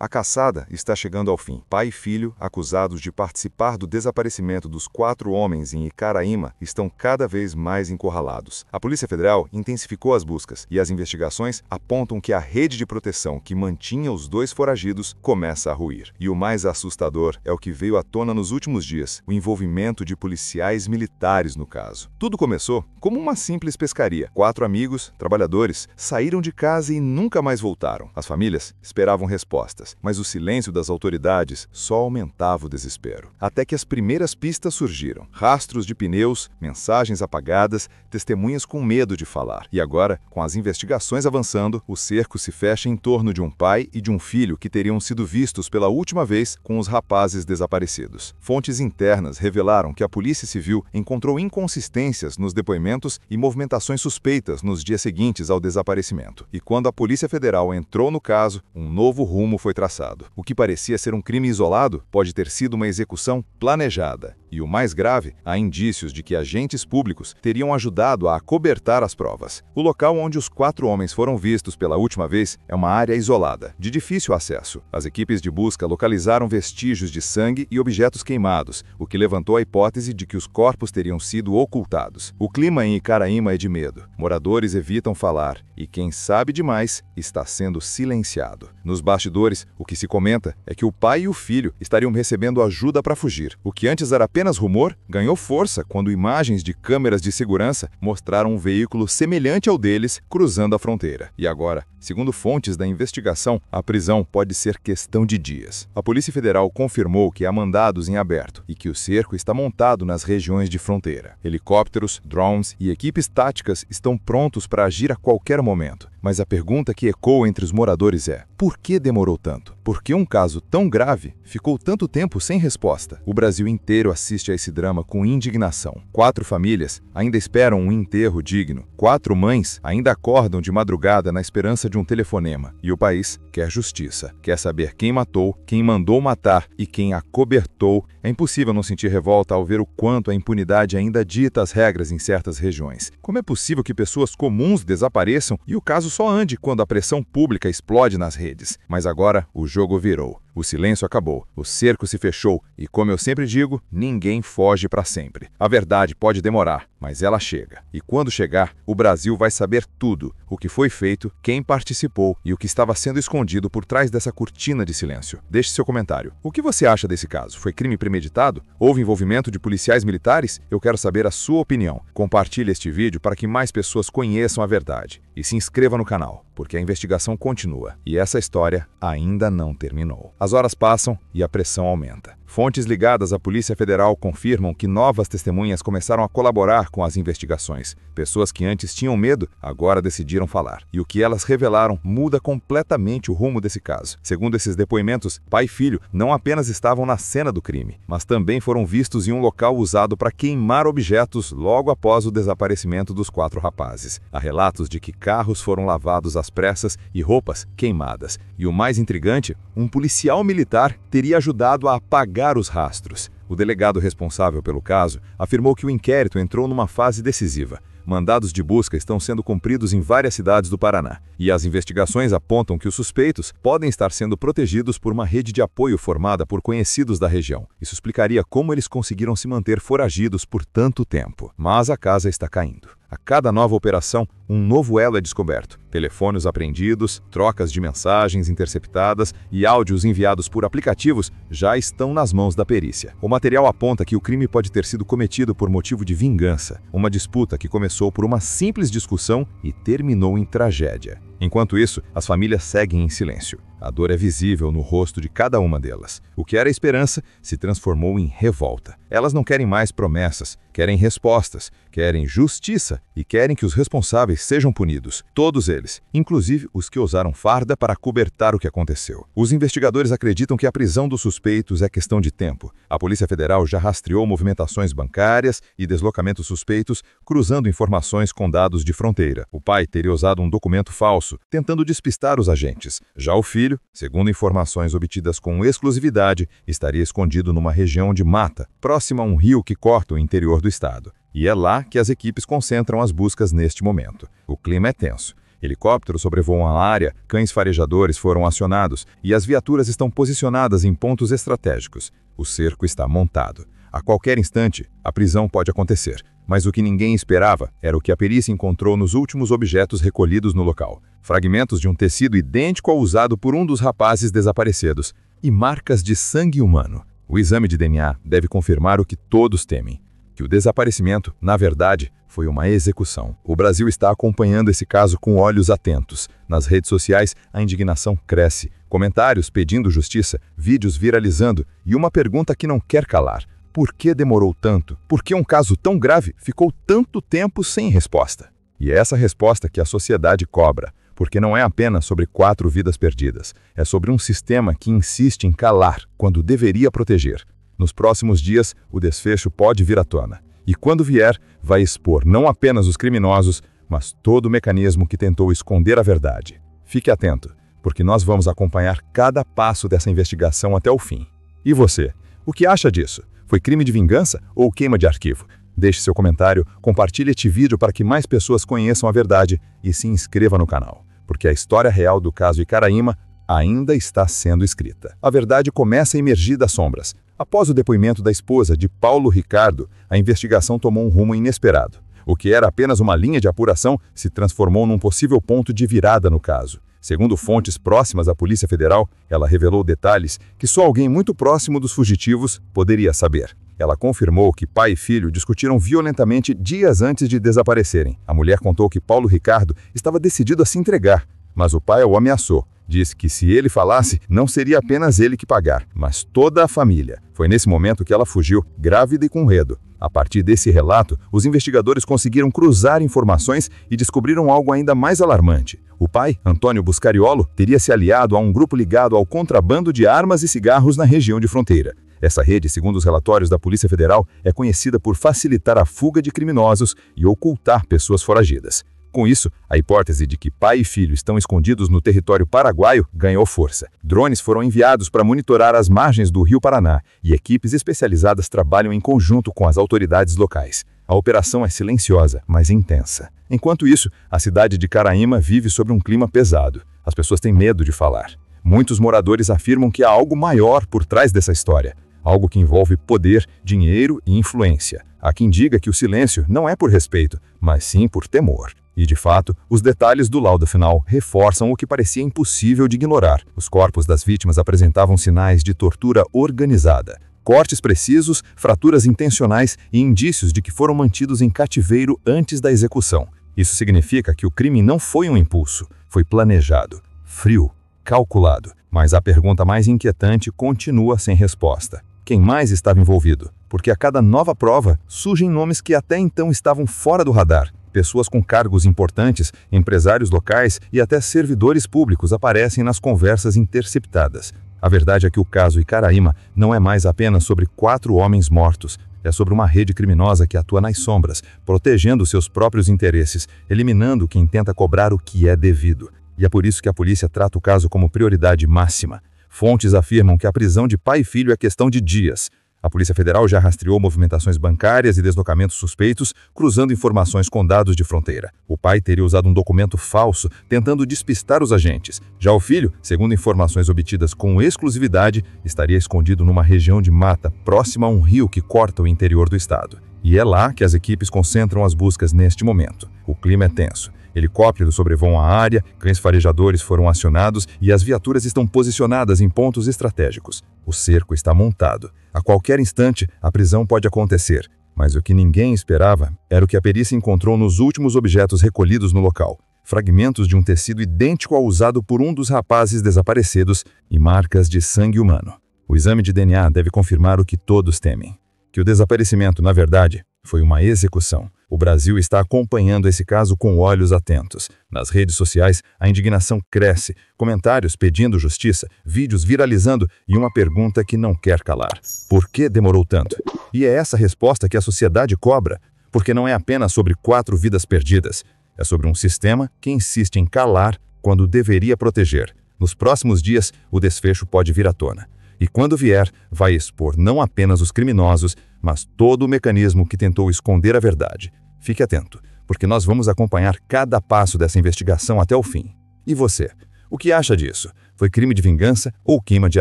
A caçada está chegando ao fim. Pai e filho, acusados de participar do desaparecimento dos 4 homens em Icaraíma, estão cada vez mais encurralados. A Polícia Federal intensificou as buscas e as investigações apontam que a rede de proteção que mantinha os 2 foragidos começa a ruir. E o mais assustador é o que veio à tona nos últimos dias, o envolvimento de policiais militares no caso. Tudo começou como uma simples pescaria. 4 amigos, trabalhadores, saíram de casa e nunca mais voltaram. As famílias esperavam respostas, mas o silêncio das autoridades só aumentava o desespero. Até que as primeiras pistas surgiram. Rastros de pneus, mensagens apagadas, testemunhas com medo de falar. E agora, com as investigações avançando, o cerco se fecha em torno de um pai e de um filho que teriam sido vistos pela última vez com os rapazes desaparecidos. Fontes internas revelaram que a Polícia Civil encontrou inconsistências nos depoimentos e movimentações suspeitas nos dias seguintes ao desaparecimento. E quando a Polícia Federal entrou no caso, um novo rumo foi traçado. O que parecia ser um crime isolado pode ter sido uma execução planejada. E o mais grave, há indícios de que agentes públicos teriam ajudado a acobertar as provas. O local onde os 4 homens foram vistos pela última vez é uma área isolada, de difícil acesso. As equipes de busca localizaram vestígios de sangue e objetos queimados, o que levantou a hipótese de que os corpos teriam sido ocultados. O clima em Icaraíma é de medo. Moradores evitam falar e quem sabe demais está sendo silenciado. Nos bastidores, o que se comenta é que o pai e o filho estariam recebendo ajuda para fugir. O que antes era apenas rumor ganhou força quando imagens de câmeras de segurança mostraram um veículo semelhante ao deles cruzando a fronteira. E agora, segundo fontes da investigação, a prisão pode ser questão de dias. A Polícia Federal confirmou que há mandados em aberto e que o cerco está montado nas regiões de fronteira. Helicópteros, drones e equipes táticas estão prontos para agir a qualquer momento. Mas a pergunta que ecoa entre os moradores é: por que demorou tanto? Por que um caso tão grave ficou tanto tempo sem resposta? O Brasil inteiro assiste a esse drama com indignação. 4 famílias ainda esperam um enterro digno. 4 mães ainda acordam de madrugada na esperança de um telefonema. E o país quer justiça. Quer saber quem matou, quem mandou matar e quem acobertou. É impossível não sentir revolta ao ver o quanto a impunidade ainda dita as regras em certas regiões. Como é possível que pessoas comuns desapareçam e o caso só ande quando a pressão pública explode nas redes? Mas agora o jogo virou. O silêncio acabou, o cerco se fechou e, como eu sempre digo, ninguém foge para sempre. A verdade pode demorar, mas ela chega. E quando chegar, o Brasil vai saber tudo, o que foi feito, quem participou e o que estava sendo escondido por trás dessa cortina de silêncio. Deixe seu comentário. O que você acha desse caso? Foi crime premeditado? Houve envolvimento de policiais militares? Eu quero saber a sua opinião. Compartilhe este vídeo para que mais pessoas conheçam a verdade. E se inscreva no canal, porque a investigação continua e essa história ainda não terminou. As horas passam e a pressão aumenta. Fontes ligadas à Polícia Federal confirmam que novas testemunhas começaram a colaborar com as investigações. Pessoas que antes tinham medo, agora decidiram falar. E o que elas revelaram muda completamente o rumo desse caso. Segundo esses depoimentos, pai e filho não apenas estavam na cena do crime, mas também foram vistos em um local usado para queimar objetos logo após o desaparecimento dos 4 rapazes. Há relatos de que carros foram lavados às pressas e roupas queimadas. E o mais intrigante, um policial militar teria ajudado a apagar os rastros. O delegado responsável pelo caso afirmou que o inquérito entrou numa fase decisiva. Mandados de busca estão sendo cumpridos em várias cidades do Paraná, e as investigações apontam que os suspeitos podem estar sendo protegidos por uma rede de apoio formada por conhecidos da região. Isso explicaria como eles conseguiram se manter foragidos por tanto tempo. Mas a casa está caindo. A cada nova operação, um novo elo é descoberto. Telefones apreendidos, trocas de mensagens interceptadas e áudios enviados por aplicativos já estão nas mãos da perícia. O material aponta que o crime pode ter sido cometido por motivo de vingança, uma disputa que começou por uma simples discussão e terminou em tragédia. Enquanto isso, as famílias seguem em silêncio. A dor é visível no rosto de cada uma delas. O que era esperança se transformou em revolta. Elas não querem mais promessas, querem respostas, querem justiça e querem que os responsáveis sejam punidos. Todos eles, inclusive os que usaram farda para cobertar o que aconteceu. Os investigadores acreditam que a prisão dos suspeitos é questão de tempo. A Polícia Federal já rastreou movimentações bancárias e deslocamentos suspeitos, cruzando informações com dados de fronteira. O pai teria usado um documento falso, tentando despistar os agentes. Já o filho, segundo informações obtidas com exclusividade, estaria escondido numa região de mata, próxima a um rio que corta o interior do estado. E é lá que as equipes concentram as buscas neste momento. O clima é tenso. Helicópteros sobrevoam a área, cães farejadores foram acionados e as viaturas estão posicionadas em pontos estratégicos. O cerco está montado. A qualquer instante, a prisão pode acontecer, mas o que ninguém esperava era o que a perícia encontrou nos últimos objetos recolhidos no local. Fragmentos de um tecido idêntico ao usado por um dos rapazes desaparecidos e marcas de sangue humano. O exame de DNA deve confirmar o que todos temem, que o desaparecimento, na verdade, foi uma execução. O Brasil está acompanhando esse caso com olhos atentos. Nas redes sociais, a indignação cresce. Comentários pedindo justiça, vídeos viralizando e uma pergunta que não quer calar. Por que demorou tanto? Por que um caso tão grave ficou tanto tempo sem resposta? E é essa resposta que a sociedade cobra, porque não é apenas sobre 4 vidas perdidas, é sobre um sistema que insiste em calar quando deveria proteger. Nos próximos dias, o desfecho pode vir à tona. E quando vier, vai expor não apenas os criminosos, mas todo o mecanismo que tentou esconder a verdade. Fique atento, porque nós vamos acompanhar cada passo dessa investigação até o fim. E você? O que acha disso? Foi crime de vingança ou queima de arquivo? Deixe seu comentário, compartilhe este vídeo para que mais pessoas conheçam a verdade e se inscreva no canal, porque a história real do caso Icaraíma ainda está sendo escrita. A verdade começa a emergir das sombras. Após o depoimento da esposa de Paulo Ricardo, a investigação tomou um rumo inesperado. O que era apenas uma linha de apuração se transformou num possível ponto de virada no caso. Segundo fontes próximas à Polícia Federal, ela revelou detalhes que só alguém muito próximo dos fugitivos poderia saber. Ela confirmou que pai e filho discutiram violentamente dias antes de desaparecerem. A mulher contou que Paulo Ricardo estava decidido a se entregar, mas o pai o ameaçou. Disse que se ele falasse, não seria apenas ele que pagar, mas toda a família. Foi nesse momento que ela fugiu, grávida e com medo. A partir desse relato, os investigadores conseguiram cruzar informações e descobriram algo ainda mais alarmante. O pai, Antônio Buscariolo, teria se aliado a um grupo ligado ao contrabando de armas e cigarros na região de fronteira. Essa rede, segundo os relatórios da Polícia Federal, é conhecida por facilitar a fuga de criminosos e ocultar pessoas foragidas. Com isso, a hipótese de que pai e filho estão escondidos no território paraguaio ganhou força. Drones foram enviados para monitorar as margens do Rio Paraná e equipes especializadas trabalham em conjunto com as autoridades locais. A operação é silenciosa, mas intensa. Enquanto isso, a cidade de Icaraíma vive sob um clima pesado. As pessoas têm medo de falar. Muitos moradores afirmam que há algo maior por trás dessa história. Algo que envolve poder, dinheiro e influência. Há quem diga que o silêncio não é por respeito, mas sim por temor. E, de fato, os detalhes do laudo final reforçam o que parecia impossível de ignorar. Os corpos das vítimas apresentavam sinais de tortura organizada. Cortes precisos, fraturas intencionais e indícios de que foram mantidos em cativeiro antes da execução. Isso significa que o crime não foi um impulso, foi planejado, frio, calculado. Mas a pergunta mais inquietante continua sem resposta. Quem mais estava envolvido? Porque a cada nova prova surgem nomes que até então estavam fora do radar. Pessoas com cargos importantes, empresários locais e até servidores públicos aparecem nas conversas interceptadas. A verdade é que o caso Icaraíma não é mais apenas sobre 4 homens mortos. É sobre uma rede criminosa que atua nas sombras, protegendo seus próprios interesses, eliminando quem tenta cobrar o que é devido. E é por isso que a polícia trata o caso como prioridade máxima. Fontes afirmam que a prisão de pai e filho é questão de dias. A Polícia Federal já rastreou movimentações bancárias e deslocamentos suspeitos, cruzando informações com dados de fronteira. O pai teria usado um documento falso, tentando despistar os agentes. Já o filho, segundo informações obtidas com exclusividade, estaria escondido numa região de mata, próxima a um rio que corta o interior do estado. E é lá que as equipes concentram as buscas neste momento. O clima é tenso. Helicópteros sobrevoam a área, cães farejadores foram acionados e as viaturas estão posicionadas em pontos estratégicos. O cerco está montado. A qualquer instante, a prisão pode acontecer. Mas o que ninguém esperava era o que a perícia encontrou nos últimos objetos recolhidos no local. Fragmentos de um tecido idêntico ao usado por um dos rapazes desaparecidos e marcas de sangue humano. O exame de DNA deve confirmar o que todos temem. Que o desaparecimento, na verdade, foi uma execução. O Brasil está acompanhando esse caso com olhos atentos. Nas redes sociais, a indignação cresce, comentários pedindo justiça, vídeos viralizando e uma pergunta que não quer calar. Por que demorou tanto? E é essa resposta que a sociedade cobra, porque não é apenas sobre 4 vidas perdidas, é sobre um sistema que insiste em calar quando deveria proteger. Nos próximos dias, o desfecho pode vir à tona. E quando vier, vai expor não apenas os criminosos, mas todo o mecanismo que tentou esconder a verdade. Fique atento, porque nós vamos acompanhar cada passo dessa investigação até o fim. E você? O que acha disso? Foi crime de vingança ou queima de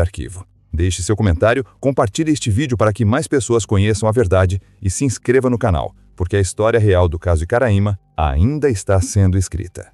arquivo? Deixe seu comentário, compartilhe este vídeo para que mais pessoas conheçam a verdade e se inscreva no canal, porque a história real do caso Icaraíma ainda está sendo escrita.